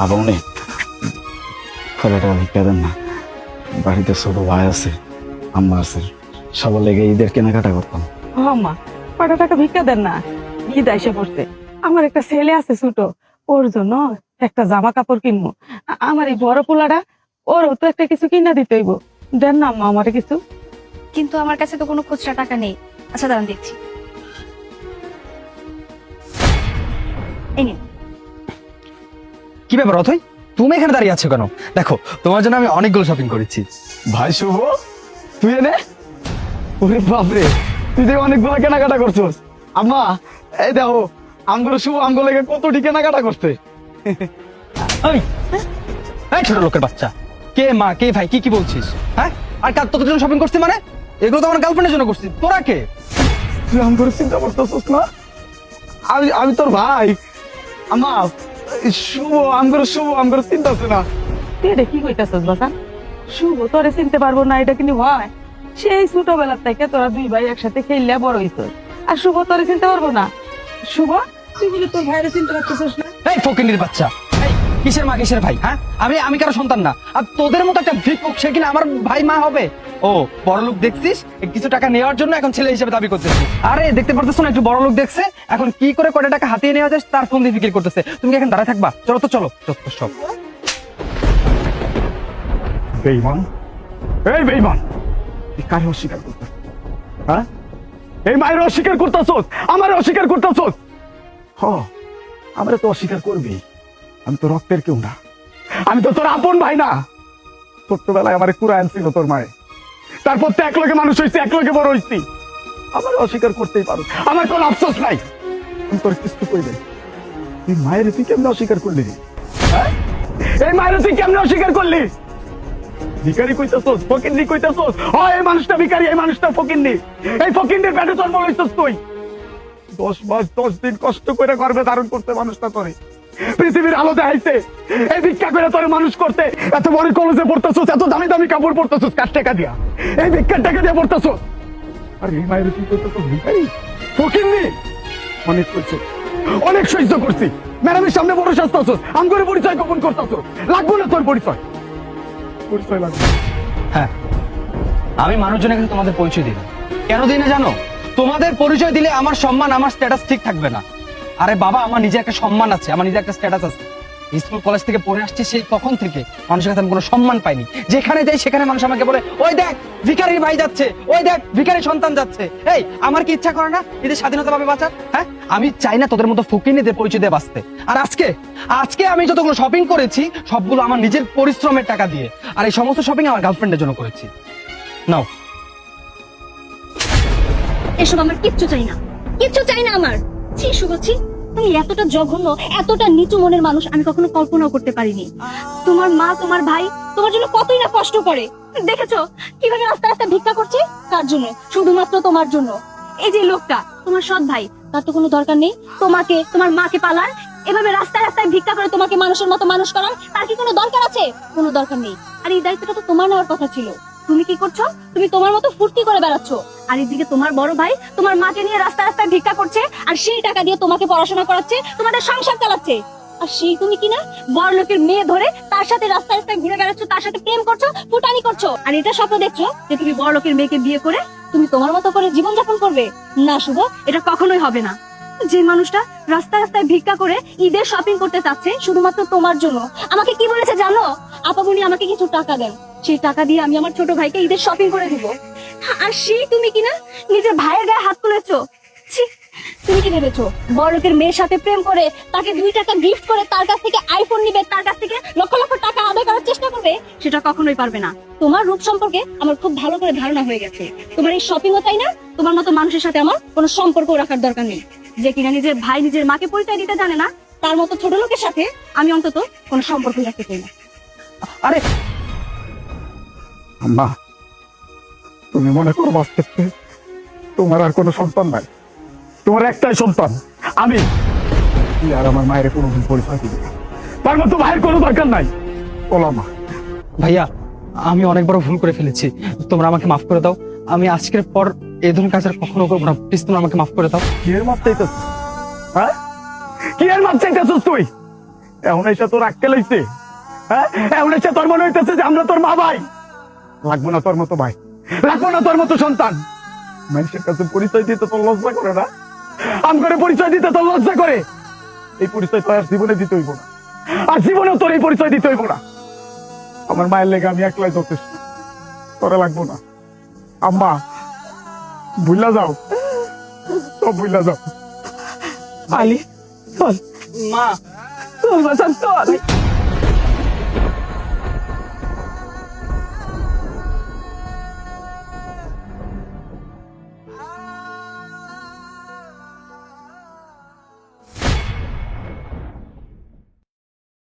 আবাউনে কয়টা টাকা ভিক্ষা দেন না, বাড়িতে ছোট ভাই আছে, আম্মা আছে, সবার লেগে ঈদের কেনাকাটা করতাম। মা কয়টা টাকা ভিক্ষা দেন না, ঈদ আইসে পড়ছে। আমার একটা ছেলে আছে ছোট, ওর জন্য একটা জামা কাপড় কিনবো। আমার এই বড় পোলাটা, ওরও তো একটা কিছু কিনা দিতে হইব। দেন না আম্মা আমারে কিছু। কিন্তু আমার কাছে তো কোনো খুচরা টাকা নেই। আচ্ছা দাঁড়ান দেখছি। এই নিন। কি ব্যাপার অথই, তুমি এখানে দাঁড়িয়ে আছো কেন? দেখো তোমার জন্য আমি অনেকগুলো শপিং করেছি। ভাই শুভ, তুই এনে? ওরে বাপরে, তুই যে অনেকগুলো কেনাকাটা করছিস। আম্মা এই দেখো, আমগুলো শুভ আমগুলো লেগে কতটি কেনাকাটা করতে। এই ছোট লোকের বাচ্চা, কে মা কে ভাই কি কি বলছিস? হ্যাঁ, আর কার তোর জন্য শপিং করছি মানে? এগুলো তো আমার গার্লফ্রেন্ডের জন্য করছি, তোরা কে? তুই আমগুলো চিন্তা করতেছিস না? আমি আমি তোর ভাই। আম্মা শুভ আমগুলো চিন্তা আছে না। তুই এটা কি কইতাছস বাসান? শুভ তোরে চিনতে পারবো না এটা কিন্তু হয়? সেই ছোটবেলার থেকে তোরা দুই ভাই একসাথে খেললে বড় হইছস, আর শুভ তোরে চিনতে পারবো না? শুভ, তুই বলে তোর ভাইরে চিনতে পারতেছিস না? এই ফকিন্নির বাচ্চা, এই কিসের মা কিসের ভাই? হ্যাঁ, আমি কারো সন্তান না। আর তোদের মতো একটা ভিক্ষুক সে কিনা আমার ভাই মা হবে? ও বড় লোক দেখছিস, কিছু টাকা নেওয়ার জন্য এখন ছেলে হিসেবে দাবি করতেছিস। আরে দেখতে পারতেছ না একটু বড় লোক দেখছে, এখন কি করে কয়টা টাকা হাতিয়ে নেওয়া যায় তার ফোন দিয়ে ফিকির করতেছে। তুমি কি এখন দাঁড়ায় থাকবা? চলো তো চলো, যত সব। বেঈমান, এই বেঈমান, তুই কারে অস্বীকার করতেছ? হ্যাঁ, এই মায়ের অস্বীকার করতেছস, আমার অস্বীকার করতেছস। হ, আমরা তো অস্বীকার করবি। আমি তো রক্তের কেউ না, আমি তো তোর আপন ভাই না। ছোট্টবেলায় আমার কুরআন ছিল তোর মায়ে, তারপর তো এক লগে মানুষ হয়েছে, এক লগে বড় হয়েছি। আমার অস্বীকার করতেই পারো, আমার কোনো আফসোস নাই। আমি তোর কিছু কই দেয়, তুই মায়ের তুই কেমনে অস্বীকার করলি? হ্যাঁ, এই মায়ের তুই কেমনে অস্বীকার করলি? ভিখারি কইতাছস, ফকিন্নি কইতাছস। হয় এই মানুষটা ভিখারি, এই মানুষটা ফকিন্নি। এই ফকিন্নির পেটে জন্ম লইছস তুই। 10 মাস 10 দিন কষ্ট করে গর্ভে ধারণ করতে মানুষটা তোরে পৃথিবীর আলো দেখাইছে। এই ভিক্ষা করে তোরে মানুষ করতে এত বড় কলেজে পড়তেছস, এত দামি দামি কাপড় পড়তেছস কার টাকা দিয়া? এই ভিক্ষার টাকা দিয়ে পড়তেছস। আর এই মায়ের তুই কইতাছস ভিখারি, ফকিন্নি। অনেক কইছস, অনেক সহ্য করছি। ম্যাডামের সামনে বড় শাস্তাছস, আমগরে পরিচয় গোপন করতেছস। লাগবো না তোর পরিচয়, পরিচয় লাগবে। হ্যাঁ, আমি মানুষজনের কাছে তোমাদের পরিচয় দিই না। কেন দিই না জানো? তোমাদের পরিচয় দিলে আমার সম্মান, আমার স্ট্যাটাস ঠিক থাকবে না। আরে বাবা, আমার নিজে একটা সম্মান আছে, আমার নিজে একটা স্ট্যাটাস আছে। স্কুল কলেজ থেকে পড়ে আসছে, সেই তখন থেকে মানুষের কাছে আমি কোনো সম্মান পাইনি। যেখানে যাই সেখানে মানুষ আমাকে বলে, ওই দেখ ভিখারির ভাই যাচ্ছে, ওই দেখ ভিখারির সন্তান যাচ্ছে। এই আমার কি ইচ্ছা করে না এদের স্বাধীনতা ভাবে বাঁচার? হ্যাঁ, আমি চাই না তোদের মতো ফকিন্নিদের পরিচয় দিয়ে বাঁচতে। আর আজকে আমি যতগুলো শপিং করেছি সবগুলো আমার নিজের পরিশ্রমের টাকা দিয়ে, আর এই সমস্ত শপিং আমার গার্লফ্রেন্ডের জন্য করেছি। নাও। এসব আমার কিচ্ছু চাই না, কিচ্ছু চাই না আমার। ছি শুভছি, তুমি এতটা জঘন্য, এতটা নিচু মনের মানুষ আমি কখনো কল্পনাও করতে পারিনি। তোমার মা তোমার ভাই তোমার জন্য কতই না কষ্ট করে, দেখেছো কিভাবে রাস্তা রাস্তা ভিক্ষা করছে? কার জন্য? শুধুমাত্র তোমার জন্য। এই যে লোকটা তোমার সৎ ভাই, তার তো কোনো দরকার নেই তোমাকে তোমার মাকে পালার, এভাবে রাস্তায় রাস্তায় ভিক্ষা করে তোমাকে মানুষের মতো মানুষ করার তার কি কোনো দরকার আছে? কোনো দরকার নেই। আর এই দায়িত্বটা তো তোমার নেওয়ার কথা ছিল। তুমি কি করছো? তুমি তোমার মতো ফুর্তি করে বেড়াচ্ছ, আর এদিকে তোমার বড় ভাই তোমার মাকে নিয়ে রাস্তা রাস্তায় ভিক্ষা করছে, আর সেই টাকা দিয়ে তোমাকে পড়াশোনা করাচ্ছে, তোমাদের সংসার চালাচ্ছে। আর সেই তুমি কিনা বড় লোকের মেয়ে ধরে তার সাথে রাস্তা রাস্তায় ঘুরে বেড়াচ্ছ, তার সাথে প্রেম করছো, ফুটানি করছো, আর এটা স্বপ্ন দেখছো যে তুমি বড় লোকের মেয়েকে বিয়ে করে তুমি তোমার মতো করে জীবনযাপন করবে। না শুভ, এটা কখনোই হবে না। যে মানুষটা রাস্তা রাস্তায় ভিক্ষা করে ঈদের শপিং করতে চাচ্ছে শুধুমাত্র তোমার জন্য, আমাকে কি বলেছে জানো? আপামনি আমাকে কিছু টাকা দেন, সেই টাকা দিয়ে আমি আমার ছোট ভাইকে ঈদের শপিং করে দিব। আর সেই তুমি কিনা নিজের ভাইয়ের গায়ে হাত তুলেছো। ছি, তুমি কি ভেবেছো বড় লোকের মেয়ের সাথে প্রেম করে তাকে 2 টাকা গিফট করে তার কাছ থেকে আইফোন নিবে, তার কাছ থেকে লক্ষ লক্ষ টাকা আদায় করার চেষ্টা করবে? সেটা কখনোই পারবে না। তোমার রূপ সম্পর্কে আমার খুব ভালো করে ধারণা হয়ে গেছে। তোমার এই শপিংও চাই না, তোমার মতো মানুষের সাথে আমার কোনো সম্পর্ক রাখার দরকার নেই। যে কিনা নিজের ভাই নিজের মাকে পরিচয় দিতে জানে না, তার মতো ছোট লোকের সাথে আমি অন্তত কোনো সম্পর্ক রাখতে চাই না। আরে আম্মা, তুমি মনে করো আজকে তোমার আর কোনো সন্তান নাই, তোমার একটাই সন্তান আমি। তুই আর আমার মায়ের কোনোদিন পরিচয় দিবি না, তার মতো ভাইয়ের কোনো দরকার নাই। বলো মা। ভাইয়া, আমি অনেক বড় ভুল করে ফেলেছি, তোমরা আমাকে মাফ করে দাও। আমি আজকের পর এই ধরনের কাজ আর কখনো করবো না, প্লিজ তোমরা আমাকে মাফ করে দাও। কি এর মাপ চাইতেছিস? হ্যাঁ, কি এর মাপ চাইতেছিস তুই? এখন এসে তোর আক্কে লাইছে, হ্যাঁ? এখন এসে তোর মনে হইতেছে যে আমরা তোর মা ভাই। লাগবো না তোর মতো ভাই, লাগবো না তোর মতো সন্তান। মানুষের কাছে পরিচয় দিতে তোর লজ্জা করে না? আম করে পরিচয় দিতে তোর লজ্জা করে? এই পরিচয় তো আর জীবনে দিতে হইব না, আর জীবনেও তোর এই পরিচয় দিতে হইব না। আমার মায়ের লেগে আমি একলাই যথেষ্ট, তোরা লাগবো না। আম্মা ভুলা যাও, সব ভুলা যাও। আলী চল, মা চল বাসান চল।